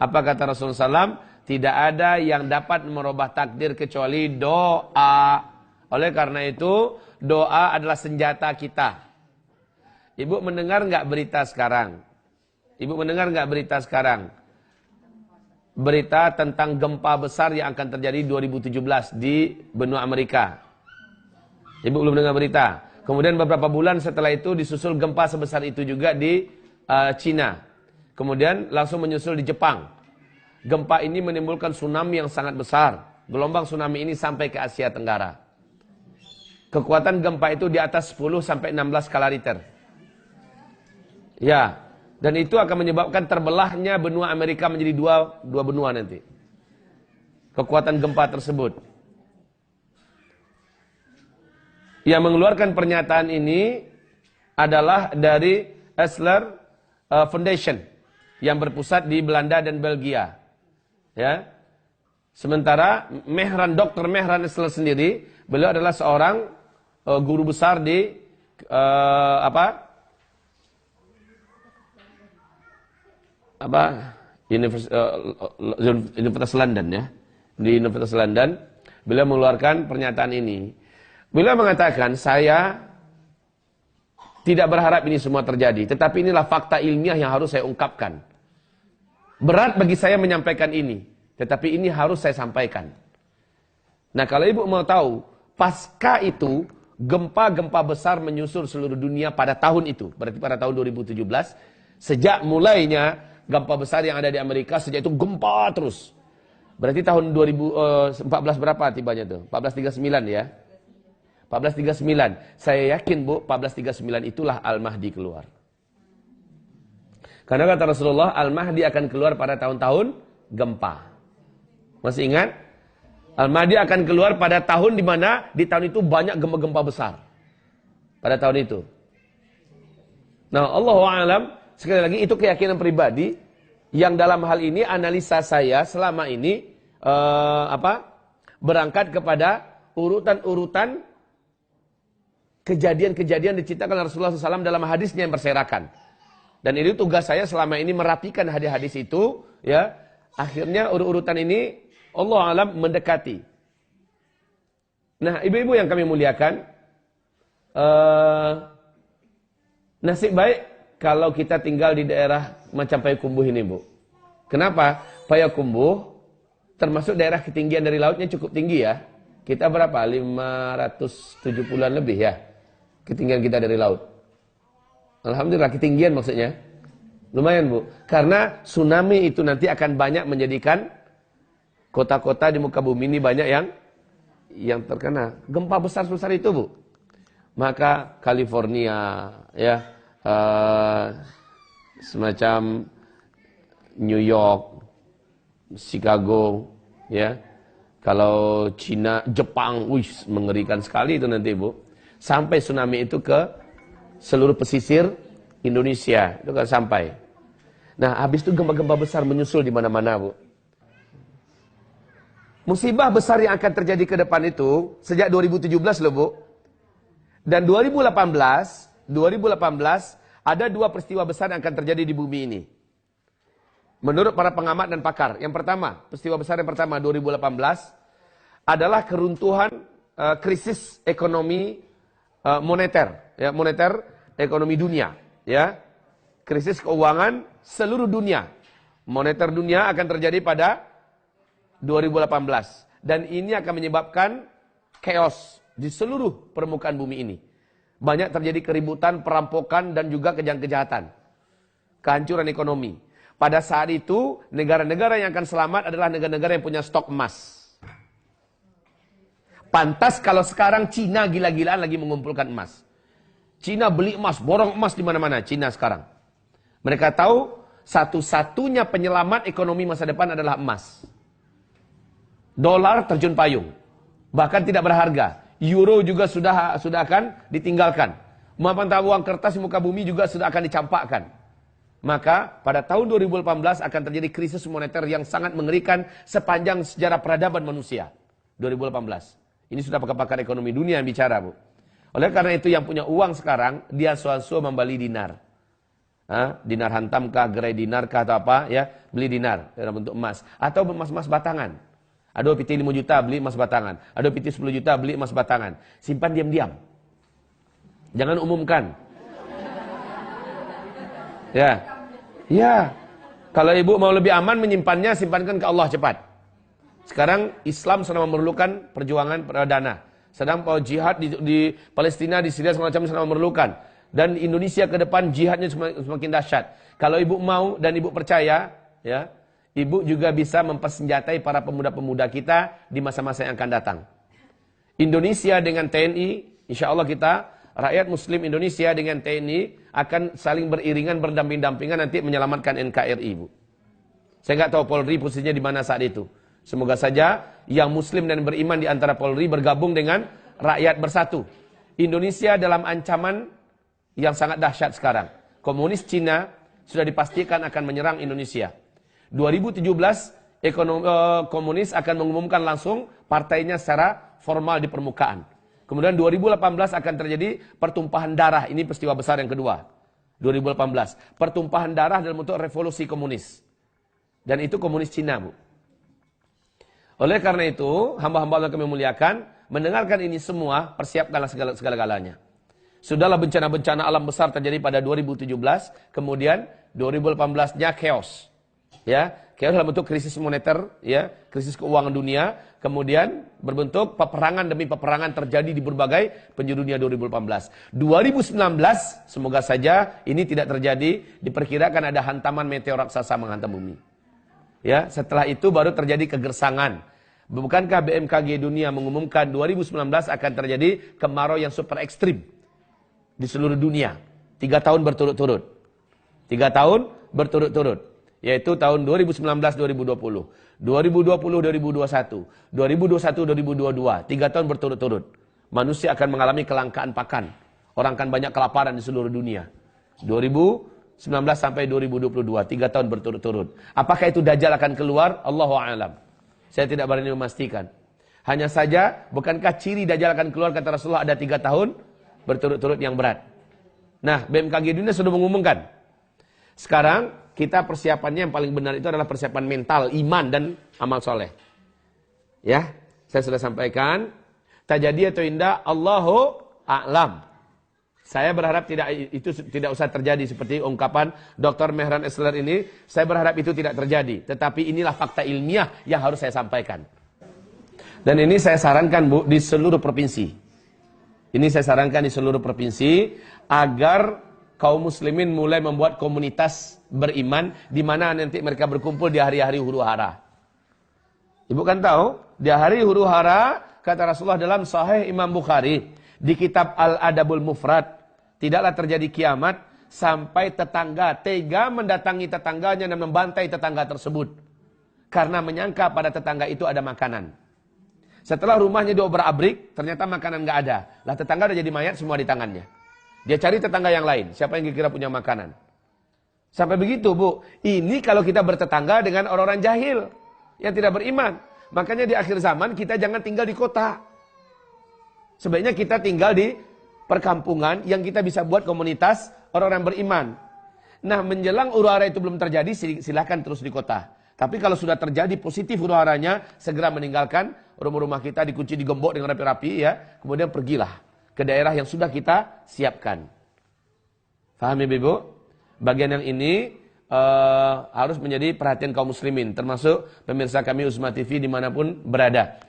Apa kata Rasulullah SAW? Tidak ada yang dapat merubah takdir kecuali doa. Oleh karena itu, doa adalah senjata kita. Ibu mendengar nggak berita sekarang? Ibu mendengar nggak berita sekarang? Berita tentang gempa besar yang akan terjadi 2017 di benua Amerika. Ibu belum dengar berita. Kemudian beberapa bulan setelah itu disusul gempa sebesar itu juga di Cina. Kemudian langsung menyusul di Jepang. Gempa ini menimbulkan tsunami yang sangat besar. Gelombang tsunami ini sampai ke Asia Tenggara. Kekuatan gempa itu di atas 10 sampai 16 skala Richter. Ya, dan itu akan menyebabkan terbelahnya benua Amerika menjadi dua benua nanti. Kekuatan gempa tersebut. Yang mengeluarkan pernyataan ini adalah dari Esler Foundation yang berpusat di Belanda dan Belgia. Ya. Sementara Dr. Mehran Esler sendiri, beliau adalah seorang guru besar di Universitas London ya. Di Universitas London, beliau mengeluarkan pernyataan ini. Beliau mengatakan, saya tidak berharap ini semua terjadi, tetapi inilah fakta ilmiah yang harus saya ungkapkan. Berat bagi saya menyampaikan ini, tetapi ini harus saya sampaikan. Nah, kalau ibu mau tahu, pasca itu, gempa-gempa besar menyusul seluruh dunia pada tahun itu, berarti pada tahun 2017, sejak mulainya gempa besar yang ada di Amerika, sejak itu gempa terus. Berarti tahun 2014 berapa tibanya tuh? 1439 ya. 1439. Saya yakin Bu, 1439 itulah Al-Mahdi keluar. Karena kata Rasulullah, Al-Mahdi akan keluar pada tahun-tahun gempa. Masih ingat? Al-Mahdi akan keluar pada tahun di mana di tahun itu banyak gempa-gempa besar. Pada tahun itu. Nah, Allahu a'lam, sekali lagi itu keyakinan pribadi yang dalam hal ini analisa saya selama ini berangkat kepada urutan-urutan kejadian-kejadian diceritakan oleh Rasulullah SAW dalam hadisnya yang berserakan. Dan ini tugas saya selama ini merapikan hadis-hadis itu, ya. Akhirnya urutan ini Allah alam mendekati. Nah, ibu-ibu yang kami muliakan, nasib baik kalau kita tinggal di daerah macam Payakumbuh ini, Bu. Kenapa? Payakumbuh termasuk daerah ketinggian dari lautnya cukup tinggi ya. Kita berapa? 570-an lebih ya. Ketinggian kita dari laut. Alhamdulillah ketinggian maksudnya. Lumayan Bu. Karena tsunami itu nanti akan banyak menjadikan kota-kota di muka bumi ini banyak yang terkena. Gempa besar-besar itu Bu. Maka California ya, semacam New York, Chicago ya. Kalau Cina, Jepang, mengerikan sekali itu nanti Bu. Sampai tsunami itu ke seluruh pesisir Indonesia, itu kan sampai. Nah, habis itu gempa-gempa besar menyusul di mana-mana, Bu. Musibah besar yang akan terjadi ke depan itu sejak 2017 loh, Bu. Dan 2018 ada dua peristiwa besar yang akan terjadi di bumi ini. Menurut para pengamat dan pakar, yang pertama, peristiwa besar yang pertama 2018 adalah keruntuhan krisis ekonomi moneter, ya, moneter ekonomi dunia, ya. Krisis keuangan seluruh dunia. Moneter dunia akan terjadi pada 2018 dan ini akan menyebabkan chaos di seluruh permukaan bumi ini. Banyak terjadi keributan, perampokan dan juga kejahatan. Kehancuran ekonomi. Pada saat itu, negara-negara yang akan selamat adalah negara-negara yang punya stok emas. Pantas kalau sekarang Cina gila-gilaan lagi mengumpulkan emas. Cina beli emas, borong emas di mana-mana. Cina sekarang. Mereka tahu satu-satunya penyelamat ekonomi masa depan adalah emas. Dolar terjun payung. Bahkan tidak berharga. Euro juga sudah akan ditinggalkan. Mata uang kertas di muka bumi juga sudah akan dicampakkan. Maka pada tahun 2018 akan terjadi krisis moneter yang sangat mengerikan sepanjang sejarah peradaban manusia. 2018. Ini sudah pakar-pakar ekonomi dunia yang bicara, Bu. Oleh karena itu yang punya uang sekarang, dia suas-suas membeli dinar. Dinar hantam kah, gerai dinar kah atau apa ya, beli dinar dalam bentuk emas atau emas-emas batangan. Ada piti 5 juta beli emas batangan, ada piti 10 juta beli emas batangan. Simpan diam-diam. Jangan umumkan. Ya. Ya. Kalau ibu mau lebih aman menyimpannya, simpankan ke Allah cepat. Sekarang Islam sedang memerlukan perjuangan dana. Sedang jihad di Palestina, di Syria segala macam sedang memerlukan. Dan Indonesia ke depan jihadnya semakin dahsyat. Kalau ibu mau dan ibu percaya, ya, ibu juga bisa mempersenjatai para pemuda-pemuda kita di masa-masa yang akan datang. Indonesia dengan TNI, insya Allah kita, rakyat Muslim Indonesia dengan TNI akan saling beriringan, berdamping-dampingan nanti menyelamatkan NKRI, Bu. Saya nggak tahu Polri posisinya di mana saat itu. Semoga saja yang Muslim dan beriman di antara Polri bergabung dengan rakyat bersatu. Indonesia dalam ancaman yang sangat dahsyat sekarang. Komunis Cina sudah dipastikan akan menyerang Indonesia. 2017 komunis akan mengumumkan langsung partainya secara formal di permukaan. Kemudian 2018 akan terjadi pertumpahan darah. Ini peristiwa besar yang kedua. 2018. Pertumpahan darah dalam bentuk revolusi komunis. Dan itu komunis Cina, Bu. Oleh karena itu, hamba-hamba Allah kami muliakan, mendengarkan ini semua, persiapkanlah segala-galanya. Sudahlah bencana-bencana alam besar terjadi pada 2017, kemudian 2018-nya chaos. Ya, chaos dalam bentuk krisis moneter, ya, krisis keuangan dunia, kemudian berbentuk peperangan demi peperangan terjadi di berbagai penjuru dunia 2018. 2019, semoga saja ini tidak terjadi, diperkirakan ada hantaman meteor raksasa menghantam bumi. Ya, setelah itu baru terjadi kegersangan. Bukankah BMKG dunia mengumumkan 2019 akan terjadi kemarau yang super ekstrim di seluruh dunia. 3 tahun berturut-turut. 3 tahun berturut-turut. Yaitu tahun 2019-2020. 2020-2021. 2021-2022. 3 tahun berturut-turut. Manusia akan mengalami kelangkaan pakan. Orang akan banyak kelaparan di seluruh dunia. 2019 sampai 2022. 3 tahun berturut-turut. Apakah itu Dajjal akan keluar? Allahu a'lam. Saya tidak berani memastikan. Hanya saja, bukankah ciri Dajjal akan keluar kata Rasulullah ada 3 tahun berturut-turut yang berat. Nah, BMKG dunia sudah mengumumkan. Sekarang, kita persiapannya yang paling benar itu adalah persiapan mental, iman, dan amal soleh. Ya, saya sudah sampaikan. Tak jadi atau indah, Allahu a'lam. Saya berharap itu tidak usah terjadi seperti ungkapan Dr. Mehran Esler ini. Saya berharap itu tidak terjadi. Tetapi inilah fakta ilmiah yang harus saya sampaikan. Dan ini saya sarankan, Bu, di seluruh provinsi. Ini saya sarankan di seluruh provinsi agar kaum muslimin mulai membuat komunitas beriman di mana nanti mereka berkumpul di hari-hari huru hara. Ibu kan tahu, di hari huru hara kata Rasulullah dalam Sahih Imam Bukhari di kitab Al-Adabul Mufrad, tidaklah terjadi kiamat sampai tetangga tega mendatangi tetangganya dan membantai tetangga tersebut karena menyangka pada tetangga itu ada makanan. Setelah rumahnya diobrak-abrik, ternyata makanan nggak ada. Lah tetangga udah jadi mayat semua di tangannya. Dia cari tetangga yang lain. Siapa yang kira punya makanan? Sampai begitu, Bu. Ini kalau kita bertetangga dengan orang-orang jahil yang tidak beriman. Makanya di akhir zaman kita jangan tinggal di kota. Sebaiknya kita tinggal di perkampungan yang kita bisa buat komunitas orang-orang beriman. Nah, menjelang huru hara itu belum terjadi, silakan terus di kota. Tapi kalau sudah terjadi positif huru haranya, segera meninggalkan rumah-rumah kita, dikunci, digembok dengan rapi-rapi, ya. Kemudian pergilah ke daerah yang sudah kita siapkan. Faham ya, Ibu? Bagian yang ini harus menjadi perhatian kaum muslimin, termasuk pemirsa kami Uzma TV dimanapun berada.